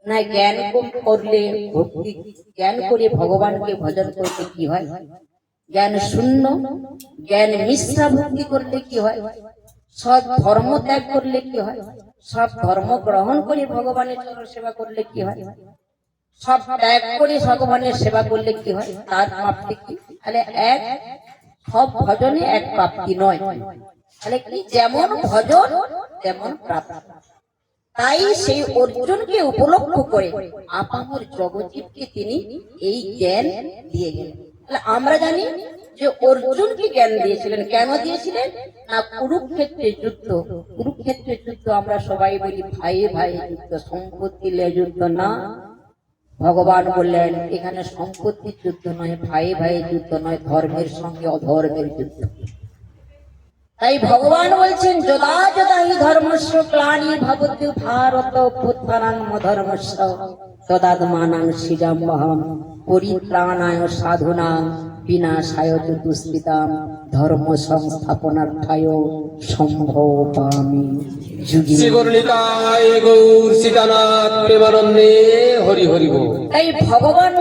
না জ্ঞান করলে ভক্তি, জ্ঞান করে ভগবানকে ভজন করতে কি হয়? জ্ঞান শূন্য, জ্ঞান মিশ্রা ভক্তি করলে কি হয়? সব ধর্ম ত্যাগ করলে কি হয়? সব ধর্ম গ্রহণ করে ভগবানের চরণ সেবা করলে কি হয়? সব ত্যাগ করে ভগবানের সেবা করলে কি হয়? তার প্রাপ্তি কি? তাহলে এক, সব ভজনে এক প্রাপ্তি নয়। তাহলে কি, যেমন ভজন তেমন প্রাপ্তি। তাই সেই অর্জুনকে উপলক্ষ করে আপামর জগৎজীবকে তিনি এই জ্ঞান দিয়ে গেলেন। তাহলে আমরা জানি যে অর্জুনকে জ্ঞান দিয়েছিলেন। কেন দিয়েছিলেন? না কুরুক্ষেত্রের যুদ্ধ। কুরুক্ষেত্রের যুদ্ধ আমরা সবাই বলি ভাই ভাই যুদ্ধ, সম্পত্তি নিয়ে যুদ্ধ না। ভগবান বললেন এখানে সম্পত্তির যুদ্ধ নয়, ভাই ভাই যুদ্ধ নয়, ধর্মের সঙ্গে অধর্মের যুদ্ধ। তাই ভগবান বলছেন যদা যদা হি ধর্মস্য গ্লানি ভবতি ভারত অভ্যুত্থানাং ধর্মস্য তদাত্মানাং সৃজাম্যহং পরিত্রাণায় সাধুনাং বিনাশায় চ দুষ্কৃতাং ধর্ম সংস্থাপনার্থায় সম্ভবামি যুগে। শ্রীগৌরনিতায় গৌর সীতানাথ প্রেমানন্দে হরি হরি বল। তাই ভগবান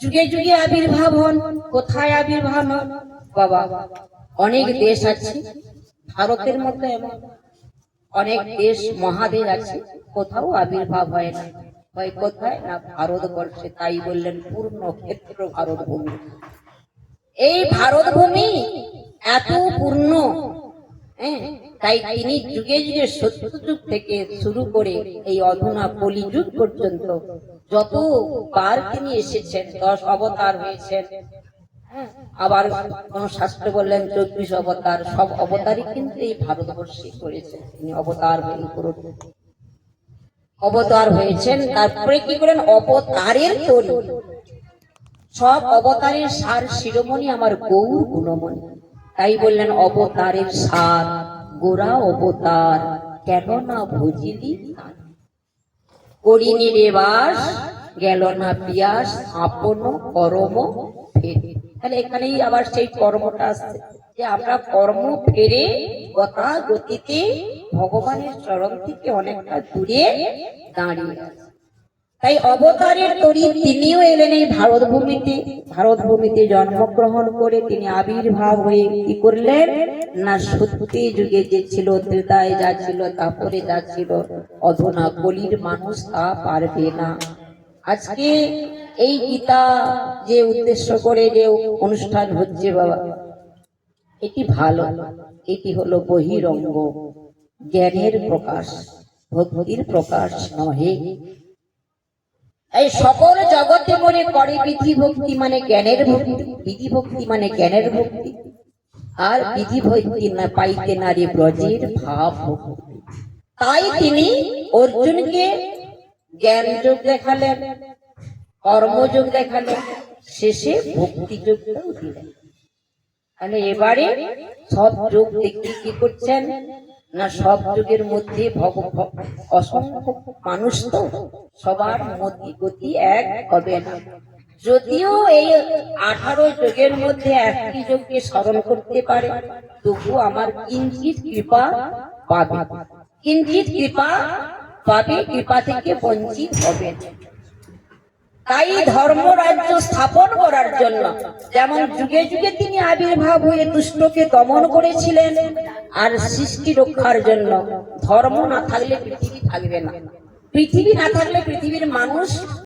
যুগে যুগে আবির্ভাব হন। কোথায় আবির্ভাব হন বাবা? অনেক দেশ আছে ভারতের মধ্যে, এমন অনেক দেশ মহাদেশ আছে কোথাও আবির্ভাব হয় না। হয় কোথায়? না ভারতবর্ষে। তাই বললেন পূর্ণ ক্ষেত্র ভারত ভূমি। এই ভারত ভূমি এত পূর্ণ, তাই তিনি যুগে যুগে সত্যযুগ থেকে শুরু করে এই অধুনা কলিযুগ পর্যন্ত যতবার তিনি এসেছেন, 10 অবতার হয়েছেন। আবার কোন শাস্ত্র বললেন 24 অবতার। সব অবতারই কিন্তু এই ভারতবর্ষে করেছেন। তিনি অবতার অবতার হয়েছেন। তারপরে কি করেন? অবতারের তরি। সব অবতারের সার শিরোমণি আমার গৌর গুণমণি। তাই বললেন অবতারের সার গোরা অবতার, কেন না ভজিলি করিনি রে বাস, গেল না পিয়াস আপন কর্ম ফেরে। তাহলে এখানেই আবার সেই কর্মটা আসছে যে আমরা কর্ম ফেরে গতা গতিতে ভগবানের চরণ থেকে অনেকটা দূরে দাঁড়িয়ে। তাই অবতারের তরি তিনিও এলেন এই ভারতভূমিতে। ভারতভূমিতে জন্মগ্রহণ করে তিনি আবির্ভাব হয়ে কি করলেন? না সত্যি যুগে যে ছিল, ত্রেতায় যা ছিল, তারপরে যা ছিল, অধুনা কলির মানুষ তা পারবে না। আজকে এই গীতা যে উদ্দেশ্য করে যে অনুষ্ঠান হচ্ছে বাবা, এটি ভালো। এটি হলো বহিরঙ্গ, জ্ঞানের প্রকাশ, ভক্তির প্রকাশ নহে। এই সকল জগতে মনে করে বিধি ভক্তি মানে জ্ঞানের ভক্তি, বিধি ভক্তি মানে জ্ঞানের ভক্তি, আর বিধি ভক্তি না পাইতে নারী ব্রজের ভাব ভক্তি। তাই তিনি অর্জুনকে জ্ঞান যোগ দেখালেন, কর্মযোগ দেখালেন, শেষে ভক্তি যোগটাও দিলেন। তাহলে এবারে সব যোগ দেখতে কি করছেন? না সব যুগের মধ্যে অসংখ্য মানুষ, তো সবার মতি গতি এক হবে না। যদিও এই 18 যুগের মধ্যে একটি যোগকে স্মরণ করতে পারে, তবু আমার কিঞ্চিত কৃপা পাবে, কিঞ্চিত কৃপা পাবে, কৃপা থেকে বঞ্চিত হবে। তাই ধর্মরাজ্য স্থাপন করার জন্য যেমন যুগে যুগে তিনি আবির্ভাব হয়ে দুষ্টকে দমন করেছিলেন, আর সৃষ্টি রক্ষার জন্য ধর্ম না থাকলে পৃথিবী থাকবে না। পৃথিবী না থাকলে পৃথিবীর মানুষ